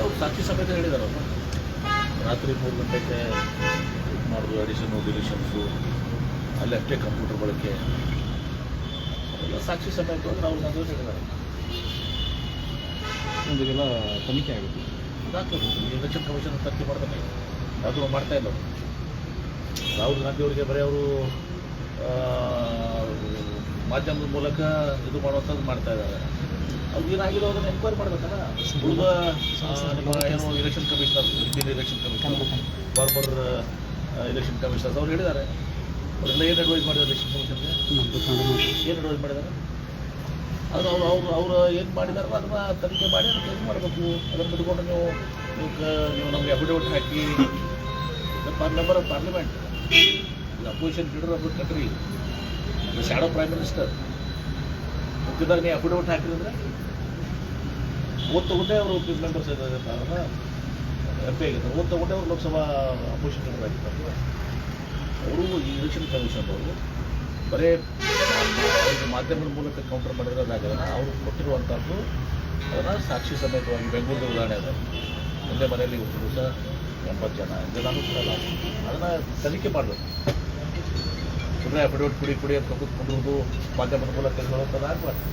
ಅವ್ರು ಸಾಕ್ಷಿ ಸಮೇತ ಹೇಳಿದಾರೆ ಅವರು ರಾತ್ರಿ 3 ಗಂಟೆಗೆ ಇದು ಮಾಡೋದು ಅಡಿಷನ್ನು ಡಿಲಿಷನ್ಸು ಅಲ್ಲಿ ಅಷ್ಟೇ ಕಂಪ್ಯೂಟರ್ ಬಳಕೆ ಎಲ್ಲ ಸಾಕ್ಷಿ ಸಮೇತ ರಾಹುಲ್ ಗಾಂಧಿ ಅವರು ಹೇಳಿದ್ದಾರೆ. ಇದೆಲ್ಲ ತನಿಖೆ ಆಗುತ್ತೆ. ಇದಾಗ್ತದೆ ಎಲೆಕ್ಷನ್ ಕಮಿಷನ್ ತನಿಖೆ ಮಾಡ್ತಾರೆ, ಯಾವುದೂ ಮಾಡ್ತಾ ಇಲ್ಲ ಅವರು. ರಾಹುಲ್ ಗಾಂಧಿ ಅವರಿಗೆ ಬರೀ ಅವರು ಮಾಧ್ಯಮದ ಮೂಲಕ ಇದು ಮಾಡುವಂಥದ್ದು ಮಾಡ್ತಾ ಇದ್ದಾರೆ. ಅವ್ರು ಏನಾಗಿರೋ ಅದನ್ನು ಎನ್ಕ್ವೈರಿ ಮಾಡ್ಬೇಕಲ್ಲ. ಉಳಿದ ನಿಮ್ಮ ಏನೋ election commissioner, Indian election commissioner, farmer election commissioners ಅವ್ರು ಹೇಳಿದ್ದಾರೆ. ಅವರೆಲ್ಲ ಏನು ಅಡ್ವೈಸ್ ಮಾಡಿದ್ದಾರೆ ಎಲೆಕ್ಷನ್ ಕಮಿಷನ್ಗೆ? ಏನು ಅಡ್ವೈಸ್ ಮಾಡಿದ್ದಾರೆ? ಅದು ಅವರು ಏನು ಮಾಡಿದಾರಲ್ಲ ಅದನ್ನು ತನಿಖೆ ಮಾಡಿ ಅದಕ್ಕೆ ಏನು ಮಾಡಬೇಕು. ಅದನ್ನು ಬಿಟ್ಕೊಂಡು ನೀವು ನಮಗೆ ಅಫಿಡವಿಟ್ ಹಾಕಿ member of parliament, opposition leader of the country, shadow prime minister ಮುಖ್ಯದಾಗ ನೀವು ಅಫಿಡವಿಟ್ ಹಾಕಿದ್ರೆ ಓದ್ ತಗೊಂಡೇ ಅವರು ಮೆಂಬರ್ಸ್ ಇದ್ದಾರಲ್ಲ ಎಂ ಪಿ ಆಗಿರ್ತಾರೆ, ಓದ್ ತಗೊಂಡೇ ಅವರು ಲೋಕಸಭಾ ಅಪೋಸಿಷನ್ ಲೀಡರ್ ಆಗಿರ್ತಾರೆ. ಅವರು ಈ ಎಲೆಕ್ಷನ್ ಕಮಿಷನ್ ಅವರು ಬರೀ ಮಾಧ್ಯಮದ ಮೂಲಕ ಕೌಂಟರ್ ಮಾಡಿರೋದಾಗಲ್ಲ, ಅವರು ಕೊಟ್ಟಿರುವಂಥದ್ದು ಅದನ್ನು ಸಾಕ್ಷಿ ಸಮೇತವಾಗಿ ಬೆಂಗಳೂರು ಉದಾಹರಣೆ ಅದ. ಮುಂದೆ ಮನೆಯಲ್ಲಿ ಒಂದು ದಿವಸ 80 ಜನ ಇದೆಲ್ಲನೂ ಕೂಡ ಅದನ್ನು ತನಿಖೆ ಮಾಡಬೇಕು. ಸುಮ್ಮನೆ ಅಫಿಡವಿಟ್ ಕುಡಿ ಅಂತ ಕೂತ್ಕೊಂಡಿರೋದು ಮಾಧ್ಯಮದ ಮೂಲಕ ಹೇಳೋಂಥದ್ದು ಆಗಬಾರ್ದು.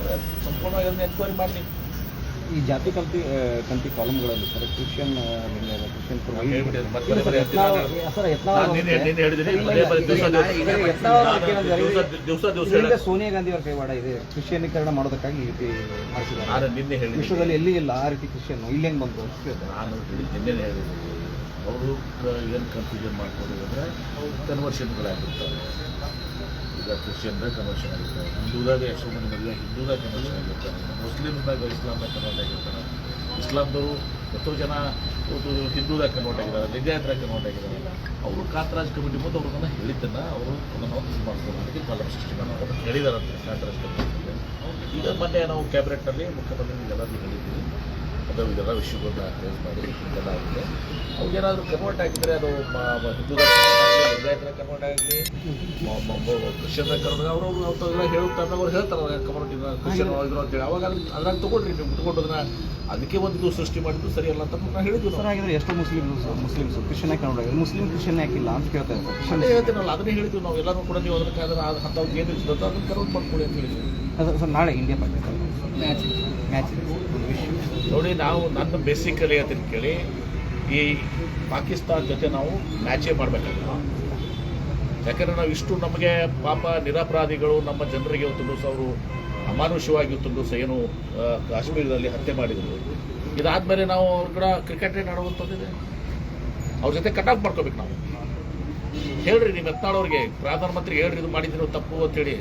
ಅದೇ ಸಂಪೂರ್ಣವಾಗಿ ಅದನ್ನ ಎನ್ಕ್ವೈರಿ ಮಾಡಿ. ಈ ಜಾತಿ ಕಂತಿ ಕಾಲಮ್ಗಳಲ್ಲಿ ಸರ್ ಕ್ರಿಶ್ಚಿಯನ್ ಸೋನಿಯಾ ಗಾಂಧಿ ಅವರ ಕೈವಾಡ ಇದೆ ಕ್ರಿಶ್ಚಿಯನೀಕರಣ ಮಾಡೋದಕ್ಕಾಗಿ ಮಾಡಿಸಿದ್ದಾರೆ. ನಿನ್ನೆ ಹೇಳಿ ವಿಶ್ವದಲ್ಲಿ ಎಲ್ಲಿ ಇಲ್ಲ ಆ ರೀತಿ ಕ್ರಿಶ್ಚಿಯನ್ ಇಲ್ಲಿ ಹೆಂಗೆ ಬಂತು? ನಾನು ನಿನ್ನೆ ಹೇಳಿದ್ದೀನಿ, ಅವರು ಏನು ಕನ್ಫ್ಯೂಷನ್ ಮಾಡ್ಕೊಂಡಿದ್ರೆ ಕನ್ವರ್ಷನ್ಗಳಾಗಿರ್ತಾರೆ. ಈಗ ಕ್ರಿಶ್ಚಿಯನ್ದಾಗ ಕನ್ವರ್ಷನ್ ಆಗಿರ್ತಾರೆ, ಹಿಂದೂದಾಗ ಎಷ್ಟೋ ಮಂದಿ ಮದುವೆ ಹಿಂದೂದಾಗ ಕನ್ವರ್ಷನ್ ಆಗಿರ್ತಾರೆ, ಮುಸ್ಲಿಮ್ದಾಗ ಇಸ್ಲಾಮ್ದಾಗ ಕನ್ವರ್ಟ್ ಆಗಿರ್ತಾರೆ, ಇಸ್ಲಾಮ್ದವರು ಎಷ್ಟೋ ಜನ ಹಿಂದೂದಾಗ ಕನ್ವರ್ಟ್ ಆಗಿದ್ದಾರೆ, ಲಿಂಗಾಯತರಾಗ ಕನ್ವರ್ಟ್ ಆಗಿದ್ದಾರೆ. ಅವರು ಕಾಂತರಾಜ್ ಕಮಿಟಿ ಮುಂದೆ ಅವ್ರನ್ನ ಹೇಳಿದ್ದನ್ನು ಅವರು ಅದನ್ನು ಇದು ಮಾಡ್ಕೊಳ್ಳೋದಕ್ಕೆ ಕಾಲಮ್ ಸೃಷ್ಟಿ ಮಾಡೋದು ಹೇಳಿದಾರಂತೆ ಕಾಂತರಾಜ್ ಕಮಿಟಿ. ಈಗ ಮೊನ್ನೆ ನಾವು ಕ್ಯಾಬಿನೆಟ್ನಲ್ಲಿ ಮುಖ್ಯಮಂತ್ರಿ ಎಲ್ಲರಿಗೂ ಹೇಳಿದ್ದೀವಿ, ಅದು ಇದೆಲ್ಲ ವಿಷಯಗಳನ್ನ ರೇಸ್ ಮಾಡಿ ಇದೆಲ್ಲ ಆಗಿದೆ. ಅವ್ರಿಗೇನಾದರೂ ಕನ್ವರ್ಟ್ ಆಗಿದ್ದರೆ ಅದು ಹಿಂದೂದಾಗ ಲಿಂಗಾಯತರ ಕನ್ವರ್ಟ್ ಆಗಲಿ ಕ್ರಿಶ್ಚಿಯನ್ದಾಗ ಕನ್ವರ್ಟ್ ಅವರು ಎಲ್ಲ ಹೇಳುತ್ತಾರೆ, ಅವ್ರು ಹೇಳ್ತಾರೆ ಕಮ್ಯುನಿಟಿ ಕ್ರಿಶ್ಚಿಯನ್ ಇದ್ರು ಅಂತೇಳಿ. ಅವಾಗ ಅದ್ರಾಗ ತೊಗೊಂಡ್ರಿ ನೀವು ಬಿಟ್ಕೊಂಡು ಅದಕ್ಕೆ ಒಂದು ಸೃಷ್ಟಿ ಮಾಡಿದ್ದು ಸರಿಯಲ್ಲ ಅಂತ ನಾವು ಹೇಳಿದ್ವಿ. ಸರ್ ಹಾಗಿದ್ರೆ ಎಷ್ಟೋ ಮುಸ್ಲಿಮ್ಸು ಕ್ರಿಶ್ಚಿಯನ್ ಕನ್ವರ್ಟ್ ಆಗಿದೆ, ಮುಸ್ಲಿಂ ಕ್ರಿಶ್ಚಿಯನ್ ಯಾಕಿಲ್ಲ ಅಂತ ಕೇಳ್ತಾರೆ ಸರ್. ಅದೇ ಹೇಳ್ತೀನಲ್ಲ, ಅದನ್ನೇ ಹೇಳಿದ್ವಿ ನಾವು ಎಲ್ಲರೂ ಕೂಡ. ನೀವು ಅದಕ್ಕೆ ಅಂಥವ್ರಿಗೆ ಏನು ಇರ್ತದೆ ಅದನ್ನು ಕನ್ವರ್ಟ್ ಮಾಡ್ಕೊಳ್ಳಿ ಅಂತ ಹೇಳಿದ್ವಿ. ಸರ್ ನಾಳೆ ಇಂಡಿಯಾ ಪಾಕಿಸ್ತಾನ ಮ್ಯಾಚ್ ನೋಡಿ, ನಾವು ನನ್ನ ಬೇಸಿಕಲಿ ಅದನ್ನು ಕೇಳಿ ಈ ಪಾಕಿಸ್ತಾನ ಜೊತೆ ನಾವು ಮ್ಯಾಚೇ ಮಾಡಬೇಕಾಗಿಲ್ಲ. ಯಾಕಂದರೆ ನಾವು ಇಷ್ಟು ನಮಗೆ ಪಾಪ ನಿರಪರಾಧಿಗಳು ನಮ್ಮ ಜನರಿಗೆ ಇವತ್ತು ದಿವಸ ಅವರು ಅಮಾನುಷವಾಗಿ ಇವತ್ತು ದಿವಸ ಏನು ಕಾಶ್ಮೀರದಲ್ಲಿ ಹತ್ಯೆ ಮಾಡಿದರು. ಇದಾದಮೇಲೆ ನಾವು ಅವ್ರ ಕೂಡ ಕ್ರಿಕೆಟ್ ಆಡುವಂಥದ್ದಿದೆ, ಅವ್ರ ಜೊತೆ ಕಟ್ ಆಫ್ ಮಾಡ್ಕೋಬೇಕು ನಾವು. ಹೇಳ್ರಿ ನಿಮ್ಮ ಯತ್ನಾಳವ್ರಿಗೆ, ಪ್ರಧಾನಮಂತ್ರಿ ಹೇಳ್ರಿ ಇದು ಮಾಡಿದ್ರು ತಪ್ಪು ಅಂತೇಳಿ.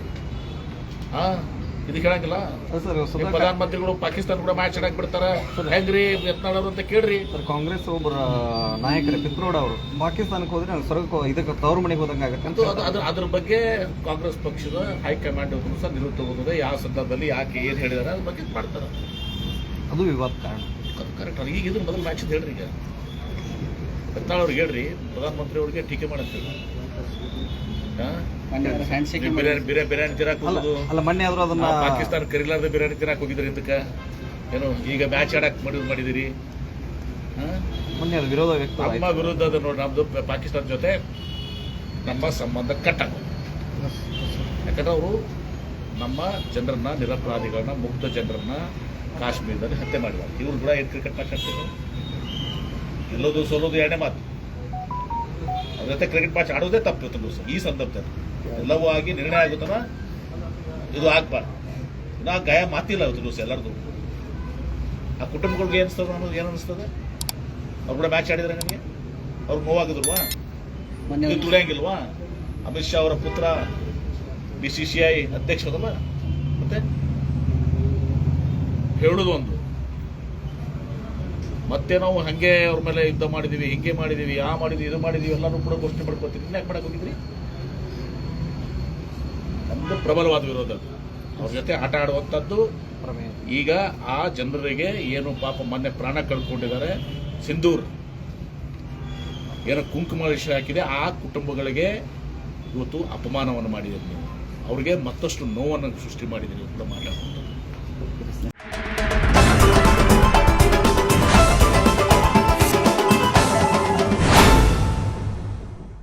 ಹಾಂ, ಇದು ಕೇಳಂಗಿಲ್ಲ. ಪ್ರಧಾನಮಂತ್ರಿಗಳು ಪಾಕಿಸ್ತಾನ ಕೂಡ ಮ್ಯಾಚ್ ಆಡಕ್ ಬಿಡ್ತಾರೆ, ಹೆಂಗ್ರಿ ಯತ್ನಾಳವ್ರು ಅಂತ ಕೇಳ್ರಿ. ಸರ್ ಕಾಂಗ್ರೆಸ್ ಒಬ್ಬರ ನಾಯಕರ ಪಿತ್ರೋಡ್ ಅವರು ಪಾಕಿಸ್ತಾನಕ್ಕೆ ಹೋದ್ರೆ ಸ್ವರ್ಗ ಇದಕ್ಕೆ ತವರು ಮನೆಗೆ ಹೋದಂಗೆ ಆಗುತ್ತೆ. ಅದ್ರ ಬಗ್ಗೆ ಕಾಂಗ್ರೆಸ್ ಪಕ್ಷದ ಹೈಕಮಾಂಡ್ ಸಹ ನಿಲುವು ತಗೋತದೆ. ಯಾವ ಸಂದರ್ಭದಲ್ಲಿ ಯಾಕೆ ಏನು ಹೇಳಿದಾರೆ ಅದ್ರ ಬಗ್ಗೆ ಮಾಡ್ತಾರೆ. ಅದು ವಿವಾದ ಕಾರಣ. ಅದು ಕರೆಕ್ಟ್. ಈಗ ಇದು ಮೊದಲು ಮ್ಯಾಚ್ ಅಂತ ಹೇಳ್ರಿ. ಈಗ ಯತ್ನಾಳವ್ರಿಗೆ ಹೇಳ್ರಿ, ಪ್ರಧಾನಮಂತ್ರಿ ಅವ್ರಿಗೆ ಟೀಕೆ ಮಾಡಂತೀವಿ. ಬಿರಿಯಾನಿ ತಿನ್ನಕ್ ಹೋಗೋದು, ಪಾಕಿಸ್ತಾನ ಕರಿಲಾರ್ದೆ ಬಿರಿಯಾನಿ ತಿನ್ನಕ್ ಹೋಗಿದ್ರಿ ಇದಕ್ಕೆ ಏನು ಈಗ ಮ್ಯಾಚ್ ಆಡಕ್ ಮಾಡಿದಿರಿ. ನಮ್ಮ ವಿರೋಧದ ನೋಡಿ, ನಮ್ದು ಪಾಕಿಸ್ತಾನ ಜೊತೆ ನಮ್ಮ ಸಂಬಂಧ ಕಟ್ಟಾಗ. ಯಾಕಂದ್ರೆ ಅವರು ನಮ್ಮ ಜನರನ್ನ, ನಿರಪರಾಧಿಗಳನ್ನ, ಮುಗ್ಧ ಜನರನ್ನ ಕಾಶ್ಮೀರದಲ್ಲಿ ಹತ್ಯೆ ಮಾಡಿದ್ದಾರೆ. ಇವ್ರು ಕೂಡ ಏನು ಕ್ರಿಕೆಟ್ ಮ್ಯಾಚ್ ಆಡ್ತಿದ್ರು, ಗೆಲ್ಲೋದು ಸೋಲೋದು ಎರಡನೇ ಮಾತು. ಅವ್ರ ಜೊತೆ ಕ್ರಿಕೆಟ್ ಮ್ಯಾಚ್ ಆಡೋದೇ ತಪ್ಪು ಇವತ್ತು ದಿವಸ. ಈ ಸಂದರ್ಭದಲ್ಲಿ ಎಲ್ಲವೂ ಆಗಿ ನಿರ್ಣಯ ಆಗುತ್ತನ ಇದು ಆಗ್ಬಾರ್ದು. ನಾ ಗಾಯ ಮಾತಿಲ್ಲ ಇವತ್ತು ದಿವಸ ಎಲ್ಲರದು. ಆ ಕುಟುಂಬಗಳಿಗೆ ಏನಿಸ್ತದ ಅನ್ನೋದು ಏನು ಅನಿಸ್ತದೆ? ಅವ್ರು ಕೂಡ ಮ್ಯಾಚ್ ಆಡಿದ್ರೆ ನನಗೆ ಅವ್ರಿಗೆ ನೋವಾಗಿದ್ರುವಾ, ತುಳಿಯಂಗಿಲ್ವಾ? ಅಮಿತ್ ಶಾ ಅವರ ಪುತ್ರ BCCI ಅಧ್ಯಕ್ಷರಲ್ಲ, ಮತ್ತೆ ಹೇಳೋದು ಒಂದು, ಮತ್ತೆ ನಾವು ಹಂಗೆ ಅವ್ರ ಮೇಲೆ ಯುದ್ಧ ಮಾಡಿದೀವಿ, ಹಿಂಗೆ ಮಾಡಿದೀವಿ, ಆ ಮಾಡಿದೀವಿ, ಇದು ಮಾಡಿದೀವಿ ಎಲ್ಲರೂ ಕೂಡ ಘೋಷಣೆ ಮಾಡ್ಕೊತೀವಿ. ಇನ್ಯಾಕೆ ಮಾಡಕ್ಕೆ ಹೋಗಿದ್ರಿ? ನಮ್ದು ಪ್ರಬಲವಾದ ವಿರೋಧ. ಅವ್ರ ಜೊತೆ ಆಟ ಆಡುವಂಥದ್ದು. ಈಗ ಆ ಜನರಿಗೆ ಏನು ಪಾಪ ಮೊನ್ನೆ ಪ್ರಾಣ ಕಳ್ಕೊಂಡಿದ್ದಾರೆ, ಸಿಂಧೂರ್ ಏನೋ ಕುಂಕುಮ ವಿಷಯ ಹಾಕಿದೆ, ಆ ಕುಟುಂಬಗಳಿಗೆ ಇವತ್ತು ಅಪಮಾನವನ್ನು ಮಾಡಿದ್ದೀರಿ ನೀವು. ಅವ್ರಿಗೆ ಮತ್ತಷ್ಟು ನೋವನ್ನು ಸೃಷ್ಟಿ ಮಾಡಿದ್ದೀರಿ ಅಂತ ಮಾತಾಡ್ತಾರೆ.